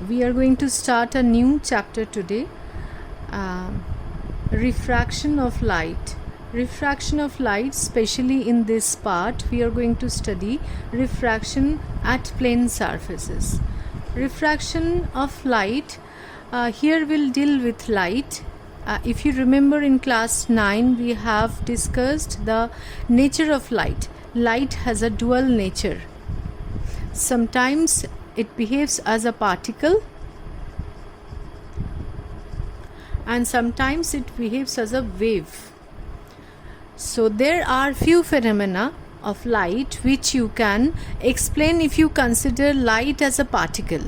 We are going to start a new chapter today. Refraction of light. Refraction of light, especially in this part, we are going to study refraction at plane surfaces. Refraction of light, here we'll deal with light. If you remember, in class 9 we have discussed the nature of light. Light has a dual nature. Sometimes it behaves as a particle and sometimes it behaves as a wave. So there are few phenomena of light which you can explain if you consider light as a particle.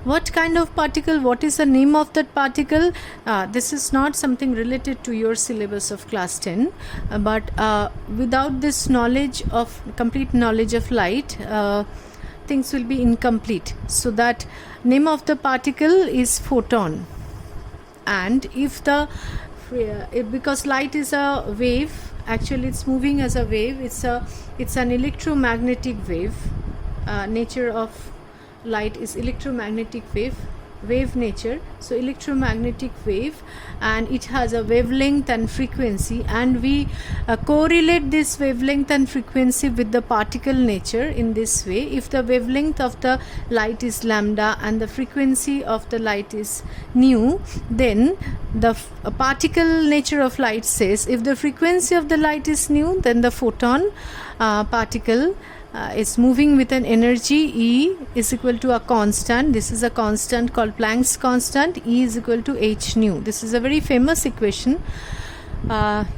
What kind of particle? What is the name of that particle? This is not something related to your syllabus of class 10, but without this knowledge of complete knowledge of light, things will be incomplete. So that name of the particle is photon. And if because light is a wave, actually it's moving as a wave, it's an electromagnetic wave. Nature of light is electromagnetic wave nature. So electromagnetic wave, and it has a wavelength and frequency, and we correlate this wavelength and frequency with the particle nature in this way. If the wavelength of the light is lambda and the frequency of the light is nu, then the particle nature of light says if the frequency of the light is nu, then the photon particle is moving with an energy E is equal to a constant. This is a constant called Planck's constant. E is equal to h nu. This is a very famous equation.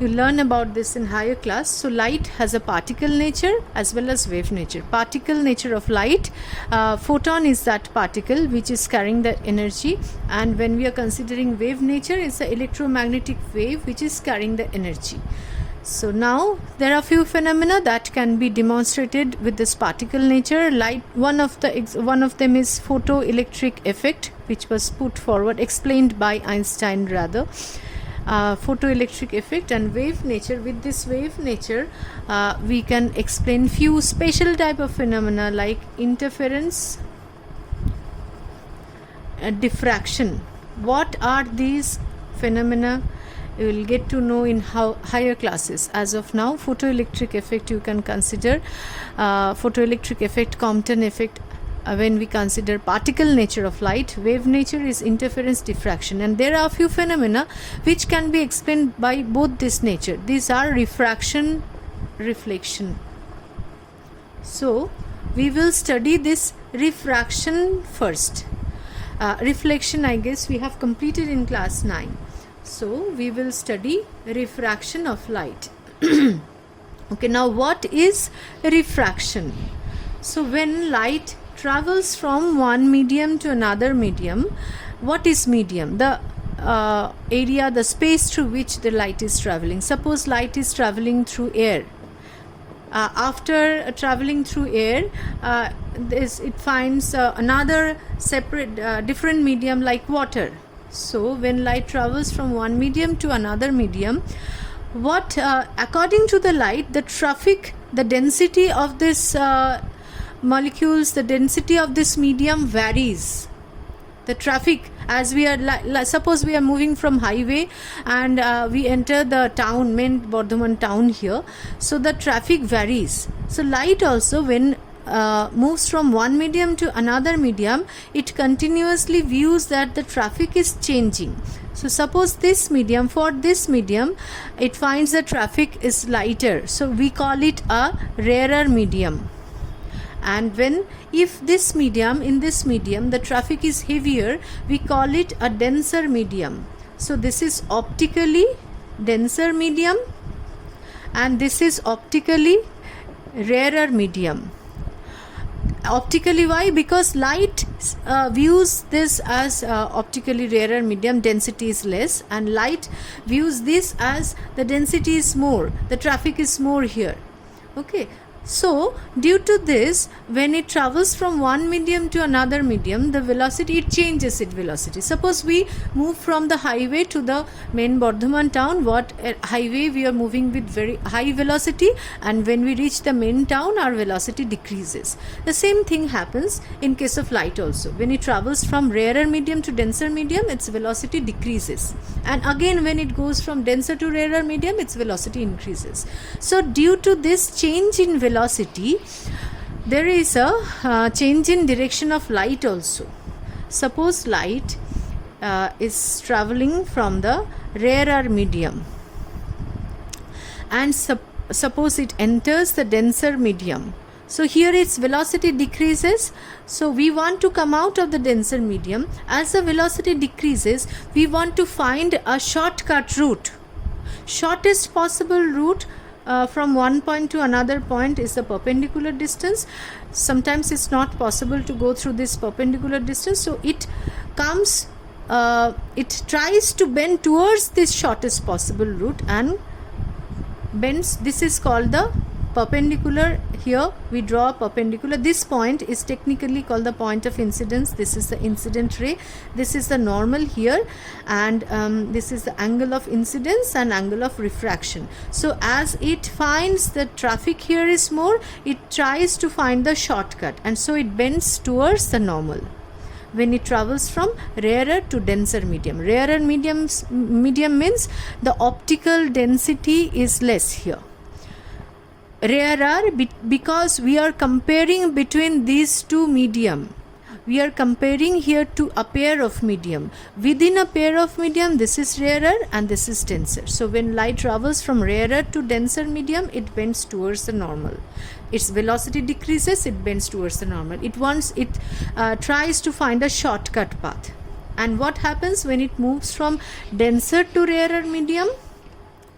You learn about this in higher class. So light has a particle nature as well as wave nature. Particle nature of light, photon is that particle which is carrying the energy, and when we are considering wave nature, it's the electromagnetic wave which is carrying the energy. So now there are few phenomena that can be demonstrated with this particle nature. Light, one of them is photoelectric effect, which was put forward, explained by Einstein rather. Photoelectric effect and wave nature. With this wave nature, we can explain few special type of phenomena like interference, diffraction. What are these phenomena? You will get to know in higher classes. As of now, photoelectric effect you can consider, photoelectric effect, Compton effect, when we consider particle nature of light. Wave nature is interference, diffraction, and there are a few phenomena which can be explained by both this nature. These are refraction, reflection. So we will study this refraction first. Reflection, I guess we have completed in class 9. So we will study refraction of light. Okay, now what is refraction? So when light travels from one medium to another medium, what is medium? The area, the space through which the light is traveling. Suppose light is traveling through air. After traveling through air, it finds another separate, different medium like water. So when light travels from one medium to another medium, what according to the light, the traffic, the density of this molecules, the density of this medium varies. The traffic, as we are suppose we are moving from highway and we enter the town, main Bardhaman town here, so the traffic varies. So light also, when moves from one medium to another medium, it continuously views that the traffic is changing. So suppose this medium, for this medium it finds the traffic is lighter, so we call it a rarer medium. And if this medium, in this medium the traffic is heavier, we call it a denser medium. So this is optically denser medium and this is optically rarer medium. Optically, why? Because light views this as optically rarer medium, density is less, and light views this as the density is more, the traffic is more here. Okay, So due to this, when it travels from one medium to another medium, the velocity, it changes its velocity. Suppose we move from the highway to the main Bardhaman town, what highway we are moving with very high velocity, and when we reach the main town, our velocity decreases. The same thing happens in case of light also. When it travels from rarer medium to denser medium, its velocity decreases, and again when it goes from denser to rarer medium, its velocity increases. So due to this change in velocity, there is a change in direction of light also. Suppose light is traveling from the rarer medium, and suppose it enters the denser medium. So here its velocity decreases. So we want to come out of the denser medium. As the velocity decreases, we want to find a shortcut route. Shortest possible route from one point to another point is the perpendicular distance. Sometimes it's not possible to go through this perpendicular distance, so it comes, it tries to bend towards this shortest possible route and bends. This is called the perpendicular. Here we draw a perpendicular. This point is technically called the point of incidence. This is the incident ray, this is the normal here, and this is the angle of incidence and angle of refraction. So as it finds the traffic here is more, it tries to find the shortcut, and so it bends towards the normal when it travels from rarer to denser medium. Rarer medium means the optical density is less here. Rarer because we are comparing between these two medium. We are comparing here to a pair of medium. Within a pair of medium, this is rarer and this is denser. So when light travels from rarer to denser medium, it bends towards the normal. Its velocity decreases, it bends towards the normal. It tries to find a shortcut path. And what happens when it moves from denser to rarer medium?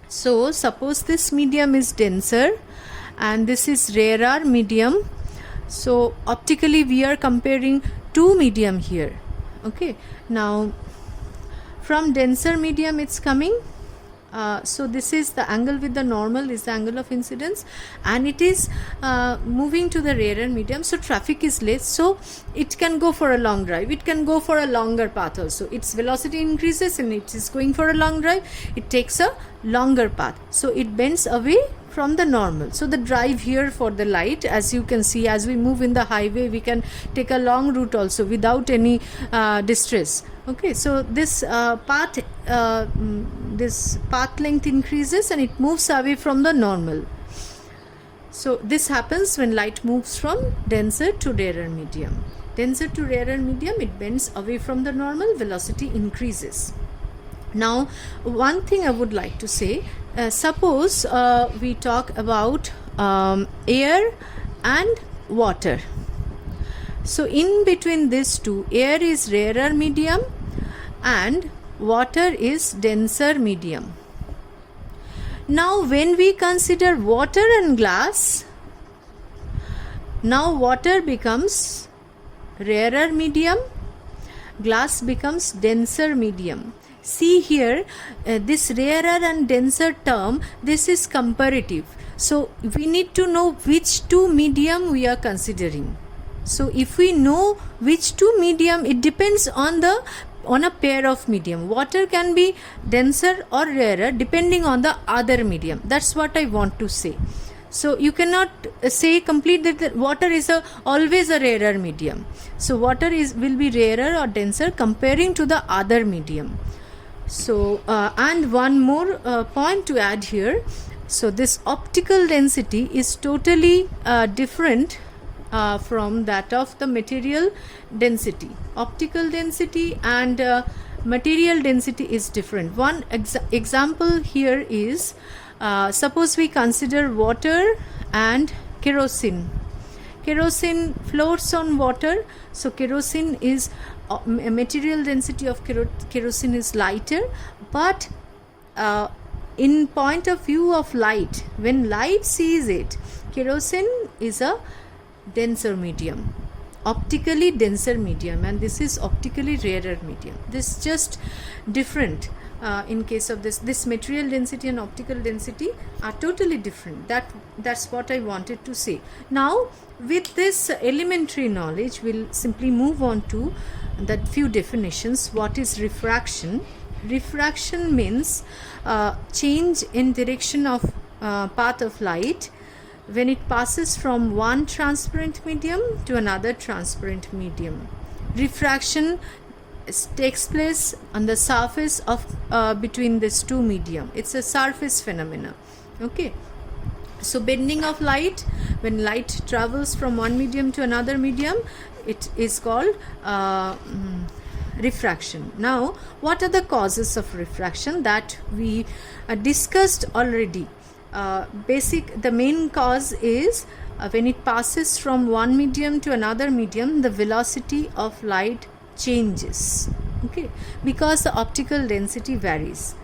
So suppose this medium is denser and this is rarer medium. So optically we are comparing two medium here. Okay, now from denser medium it's coming. So this is the angle with the normal, is the angle of incidence, and it is moving to the rarer medium. So traffic is less, so it can go for a long drive. It can go for a longer path also. Its velocity increases and it is going for a long drive. It takes a longer path, so it bends away from the normal. So the drive here for the light, as you can see, as we move in the highway, we can take a long route also without any distress. Okay, so this path length increases and it moves away from the normal. So this happens when light moves from denser to rarer medium. Denser to rarer medium, it bends away from the normal, velocity increases. Now one thing I would like to say, suppose we talk about air and water. So in between these two, air is rarer medium and water is denser medium. Now when we consider water and glass, now water becomes rarer medium, glass becomes denser medium. See here, this rarer and denser term, this is comparative. So we need to know which two medium we are considering. So if we know which two medium, it depends on a pair of medium. Water can be denser or rarer depending on the other medium. That's what I want to say. So you cannot say completely that water is always a rarer medium. So water will be rarer or denser comparing to the other medium. So and one more point to add here. So this optical density is totally different from that of the material density. Optical density and material density is different. One example here is, suppose we consider water and kerosene. Kerosene floats on water, so kerosene is material density of kerosene is lighter, but in point of view of light, when light sees it, kerosene is a denser medium. optically denser medium, and this is optically rarer medium. This is just different. In case of this material density and optical density are totally different. That's what I wanted to say. Now with this elementary knowledge, we'll simply move on to that few definitions. What is refraction? Refraction means change in direction of path of light when it passes from one transparent medium to another transparent medium. Refraction takes place on the surface of between these two medium. It's a surface phenomena. Okay, so bending of light, when light travels from one medium to another medium, it is called refraction. Now what are the causes of refraction that we discussed already? The main cause is when it passes from one medium to another medium, the velocity of light changes, okay, because the optical density varies.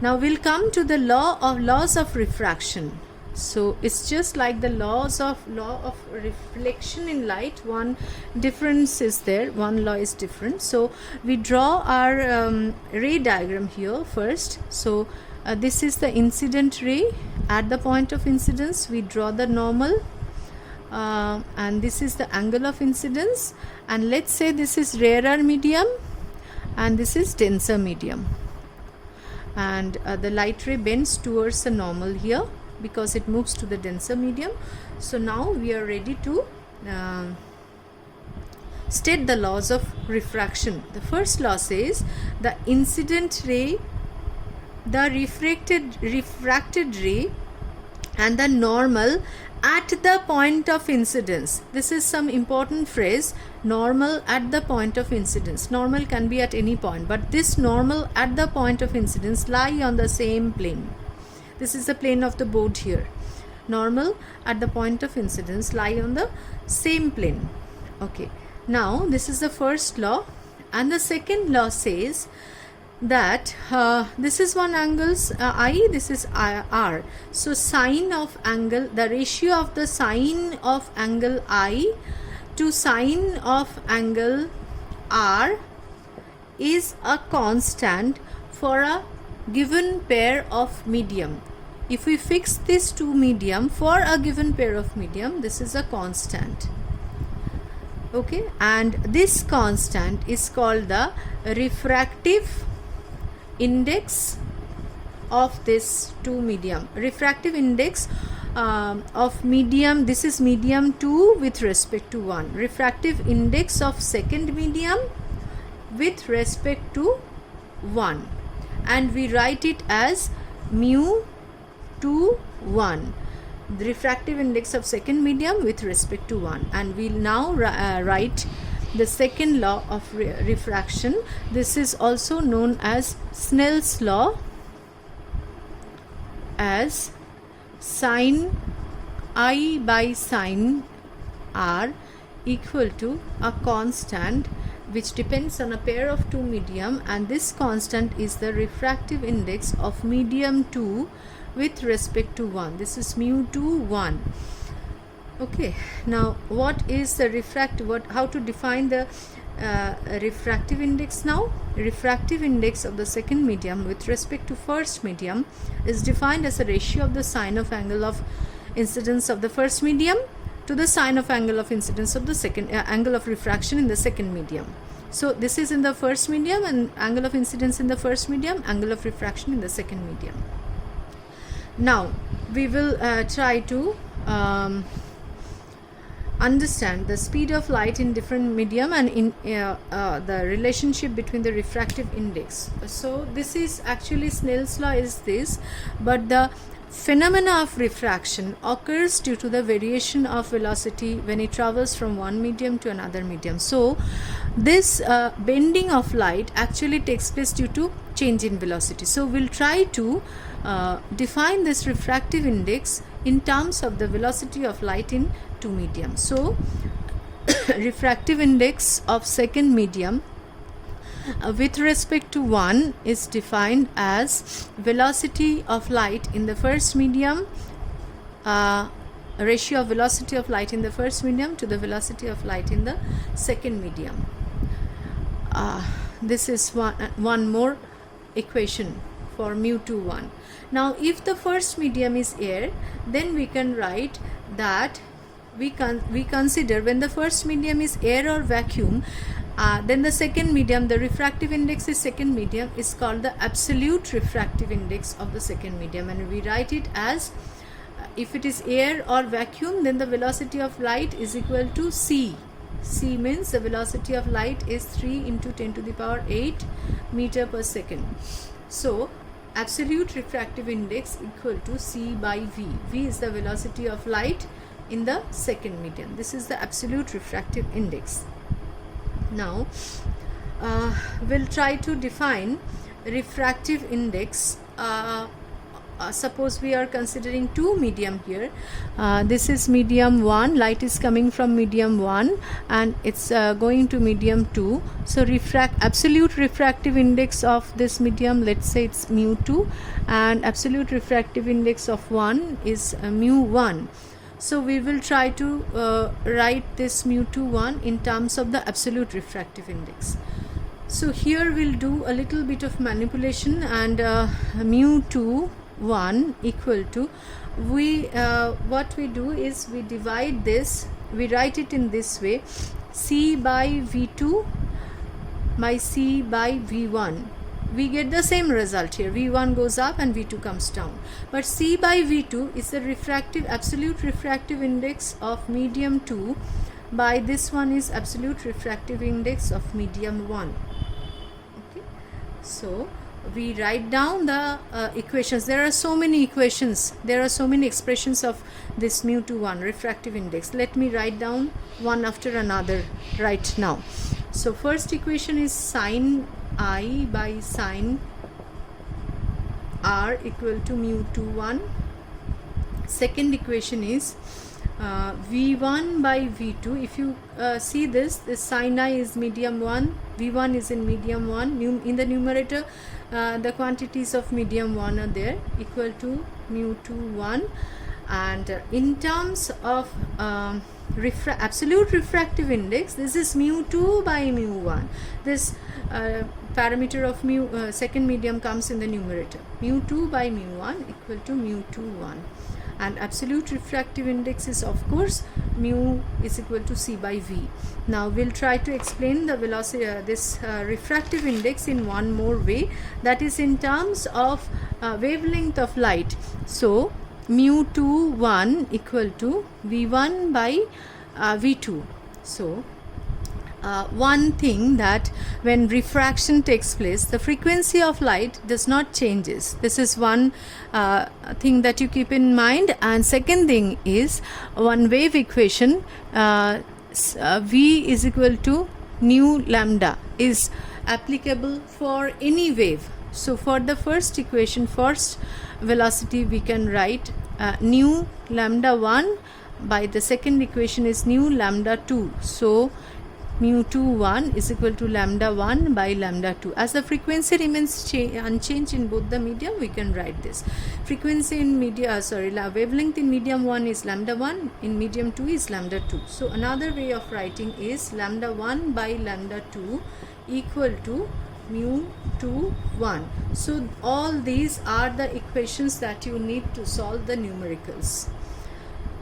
Now we'll come to the laws of refraction. So it's just like the law of reflection in light. One difference is there, one law is different. So we draw our ray diagram here first. So this is the incident ray. At the point of incidence, we draw the normal, and this is the angle of incidence, and let's say this is rarer medium and this is denser medium, and the light ray bends towards the normal here because it moves to the denser medium. So now we are ready to state the laws of refraction. The first law says the incident ray, the refracted ray, and the normal at the point of incidence. This is some important phrase, normal at the point of incidence. Normal can be at any point, but this normal at the point of incidence lie on the same plane. This is the plane of the board here. Normal at the point of incidence lie on the same plane. Okay, now this is the first law, and the second law says that this is one angle's I, this is R. So sine of angle, the ratio of the sine of angle I to sine of angle R is a constant for a given pair of medium. If we fix these two medium for a given pair of medium, this is a constant. Okay, and this constant is called the refractive index of this two medium. Refractive index of medium, this is medium 2 with respect to 1. Refractive index of second medium with respect to 1, and we write it as mu 2 1. The refractive index of second medium with respect to 1, and we'll now write the second law of refraction. This is also known as Snell's law, as sine I by sine R equal to a constant which depends on a pair of two medium, and this constant is the refractive index of medium 2 with respect to 1. This is mu 2 1. Okay, now what is the how to define the refractive index now? Refractive index of the second medium with respect to first medium is defined as a ratio of the sine of angle of incidence of the first medium to the sine of angle of incidence of the second angle of refraction in the second medium. So this is in the first medium, and angle of incidence in the first medium, angle of refraction in the second medium. Now we will try to understand the speed of light in different medium and in the relationship between the refractive index. So this is actually Snell's law is this, but the phenomena of refraction occurs due to the variation of velocity when it travels from one medium to another medium. So this bending of light actually takes place due to change in velocity. So we'll try to define this refractive index in terms of the velocity of light in two medium. So refractive index of second medium with respect to 1 is defined as velocity of light in the first medium ratio of velocity of light in the first medium to the velocity of light in the second medium. This is one more equation for mu2 1. Now if the first medium is air, then we can write that we consider when the first medium is air or vacuum, then the second medium, the refractive index is second medium, is called the absolute refractive index of the second medium, and we write it as if it is air or vacuum, then the velocity of light is equal to c. C means the velocity of light is 3 into 10 to the power 8 meter per second. So absolute refractive index equal to c by v. V is the velocity of light in the second medium. This is the absolute refractive index. Now we'll try to define refractive index. Suppose we are considering two medium here. This is medium 1, light is coming from medium 1 and it's going to medium 2. So absolute refractive index of this medium, let's say it's mu2, and absolute refractive index of 1 is mu1. So we will try to write this mu2 1 in terms of the absolute refractive index. So here we'll do a little bit of manipulation, and mu2 1 equal to, what we do is we divide this, we write it in this way, c by v2 by c by v1. We get the same result here, v1 goes up and v2 comes down, but c by v2 is the absolute refractive index of medium 2 by this one is absolute refractive index of medium 1. Okay, so we write down the equations. There are so many equations, there are so many expressions of this mu2 1 refractive index. Let me write down one after another right now. So first equation is sine I by sine r equal to mu2 1. Second equation is v1 by v2. If you see this sine I is medium 1, v1 is in medium 1, in the numerator the quantities of medium 1 are there, equal to mu2 1, and in terms of absolute refractive index, this is mu2 by mu1. This parameter of second medium comes in the numerator, mu2 by mu1 equal to mu2 1, and absolute refractive index is of course mu is equal to c by v. Now we'll try to explain the velocity this refractive index in one more way, that is in terms of wavelength of light. So mu2 1 equal to v1 by v2. So one thing that when refraction takes place, the frequency of light does not changes. This is one thing that you keep in mind. And second thing is one wave equation, v is equal to nu lambda is applicable for any wave. So for the first equation, first velocity, we can write nu lambda 1 by the second equation is nu lambda 2. So mu2 1 is equal to lambda 1 by lambda 2. As the frequency remains unchanged in both the medium, we can write this. Frequency in wavelength in medium 1 is lambda 1, in medium 2 is lambda 2. So another way of writing is lambda 1 by lambda 2 equal to mu2 1. So all these are the equations that you need to solve the numericals.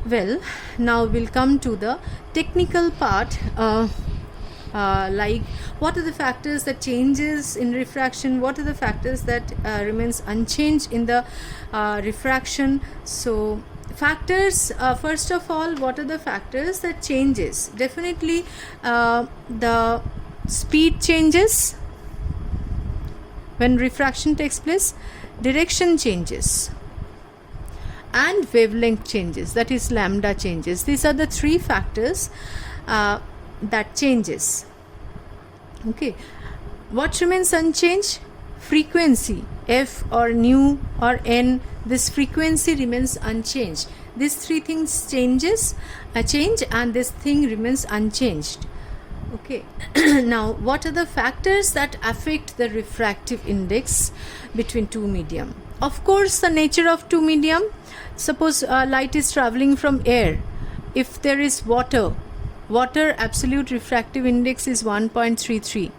Well, now we'll come to the technical part. Like what are the factors that changes in refraction, what are the factors that remains unchanged in the refraction. So factors, first of all, what are the factors that changes? Definitely the speed changes when refraction takes place, direction changes, and wavelength changes, that is lambda changes. These are the three factors that changes. Okay, what remains unchanged? Frequency, f or nu or n, this frequency remains unchanged. These three things change and this thing remains unchanged. Okay, now what are the factors that affect the refractive index between two medium? Of course, the nature of two medium, suppose light is traveling from air. If there is water absolute refractive index is 1.33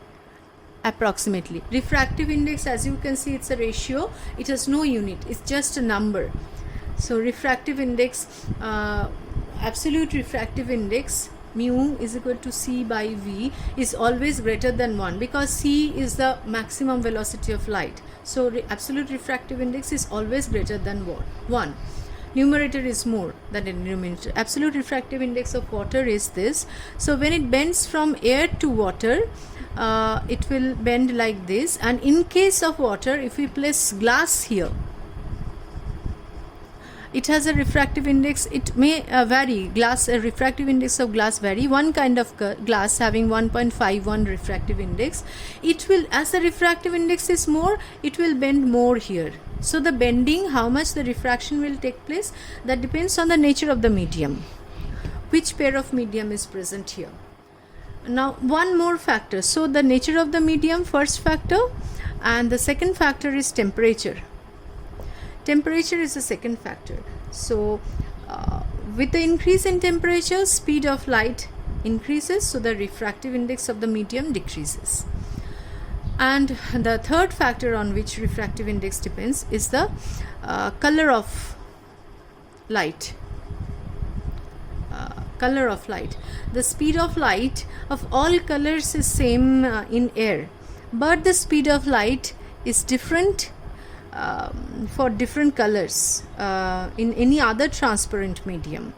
approximately. Refractive index, as you can see, it's a ratio, it has no unit, it's just a number. So refractive index, absolute refractive index mu is equal to c by v is always greater than 1, because c is the maximum velocity of light. So absolute refractive index is always greater than 1. Numerator is more than the denominator. Absolute refractive index of water is this. So when it bends from air to water, it will bend like this. And in case of water, if we place glass here, it has a refractive index, it may vary. Refractive index of glass vary. One kind of glass having 1.51 refractive index, it will, as the refractive index is more, it will bend more here. So the bending, how much the refraction will take place, that depends on the nature of the medium, which pair of medium is present here. Now one more factor. So the nature of the medium, first factor, and the second factor is temperature. Temperature is the second factor. So with the increase in temperature, speed of light increases, so the refractive index of the medium decreases. And the third factor on which refractive index depends is the color of light. Color of light. The speed of light of all colors is same in air, but the speed of light is different for different colors in any other transparent medium.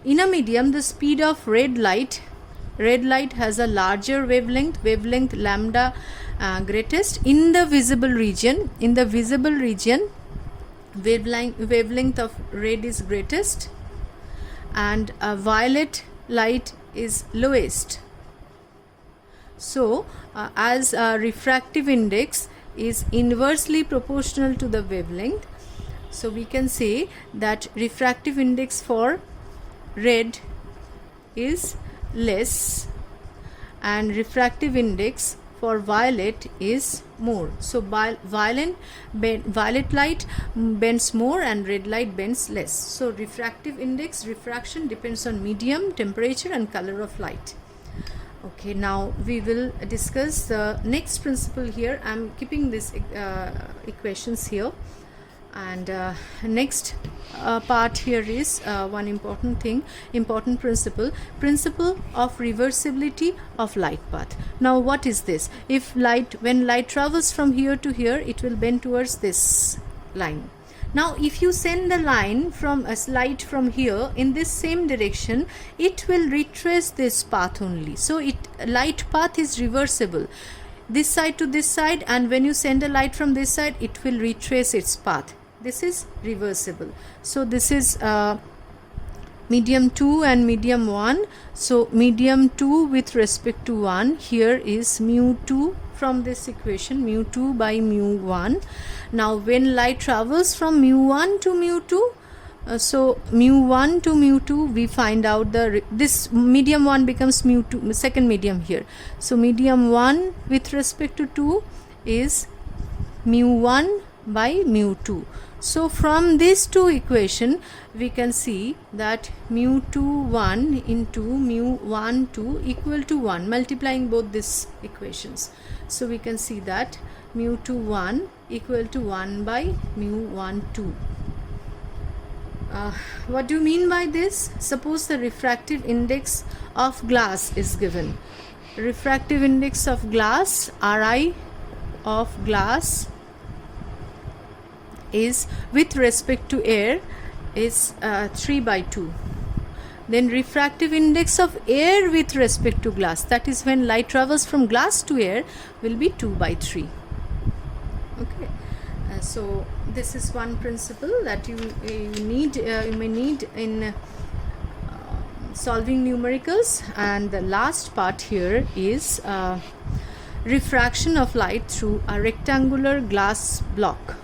In a medium, the speed of red light has a larger wavelength lambda greatest in the visible region. In the visible region, wavelength of red is greatest, and violet light is lowest. So as refractive index is inversely proportional to the wavelength, so we can say that refractive index for red is less and refractive index for violet is more. So violet light bends more and red light bends less. So refractive index, refraction depends on medium, temperature and color of light. Okay, now we will discuss the next principle here. I am keeping these equations here, and next part here is one important principle of reversibility of light path. Now what is this? When light travels from here to here, it will bend towards this line. Now if you send the line from a light from here in this same direction, it will retrace this path only. So light path is reversible, this side to this side, and when you send a light from this side, it will retrace its path. This is reversible. So this is medium 2 and medium 1. So medium 2 with respect to 1, here is mu 2 from this equation, mu 2 by mu 1. Now when light travels from mu 1 to mu 2, so mu 1 to mu 2, we find out this medium 1 becomes mu 2, second medium here. So medium 1 with respect to 2 is mu 1 by mu 2. So from these two equation, we can see that mu 2 1 into mu 1 2 equal to 1, multiplying both these equations. So we can see that mu 2 1 equal to 1 by mu 1 2. What do you mean by this? Suppose the refractive index of glass is given. Refractive index of glass, Ri of glass, is with respect to air is 3 by 2. Then refractive index of air with respect to glass, that is when light travels from glass to air, will be 2 by 3. Okay, so this is one principle that you may need in solving numericals. And the last part here is refraction of light through a rectangular glass block.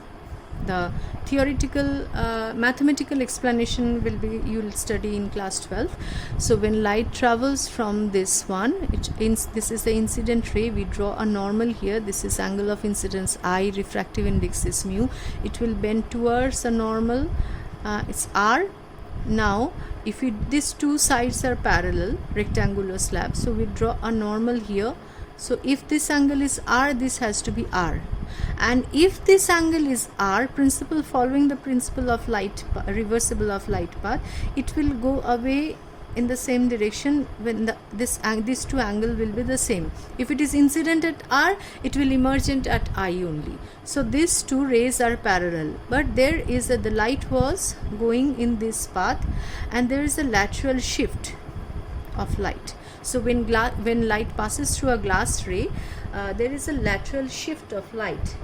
The theoretical mathematical explanation will be, you will study in class 12. So when light travels from this one, this is the incident ray, we draw a normal here. This is angle of incidence I, refractive index is mu. It will bend towards a normal, it's r. Now if these two sides are parallel, rectangular slab, so we draw a normal here. So if this angle is r, this has to be r, and if this angle is r, principle, following the principle of light, reversible of light path, it will go away in the same direction when these two angle will be the same. If it is incident at r, it will emergent at I only. So these two rays are parallel, but there is the light was going in this path, and there is a lateral shift of light. So when light passes through a glass ray, there is a lateral shift of light.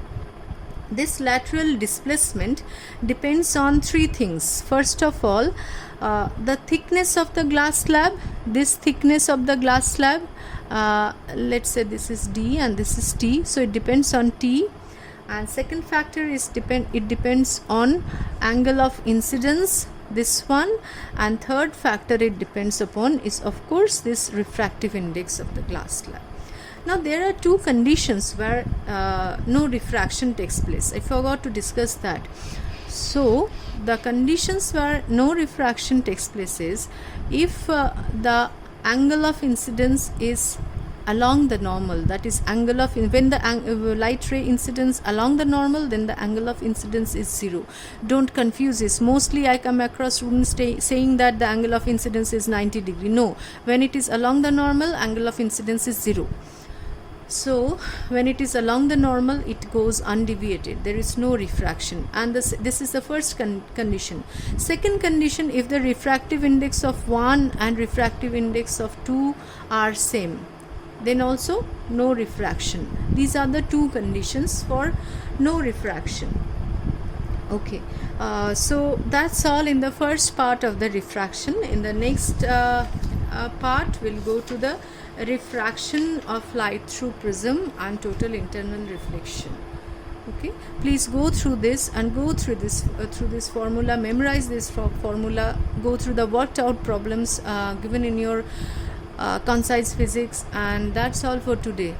This lateral displacement depends on three things. First of all, the thickness of the glass slab. This thickness of the glass slab, let's say this is D and this is T, so it depends on T. And second factor is it depends on angle of incidence, this one, and third factor it depends upon is of course this refractive index of the glass slab. Now there are two conditions where no refraction takes place. I forgot to discuss that. So the conditions where no refraction takes place is if the angle of incidence is along the normal, that is angle of, when the light ray incidence along the normal, then the angle of incidence is 0. Don't confuse this. Mostly I come across students saying that the angle of incidence is 90 degree. No, when it is along the normal, angle of incidence is 0. So when it is along the normal, it goes undeviated, there is no refraction, and this is the first condition. Second condition, if the refractive index of 1 and refractive index of 2 are same, then also no refraction. These are the two conditions for no refraction. Okay, so that's all in the first part of the refraction. In the next part, we'll go to the refraction of light through prism and total internal reflection. Okay, please go through this and go through this formula, memorize this formula, go through the worked out problems given in your concise physics, and that's all for today.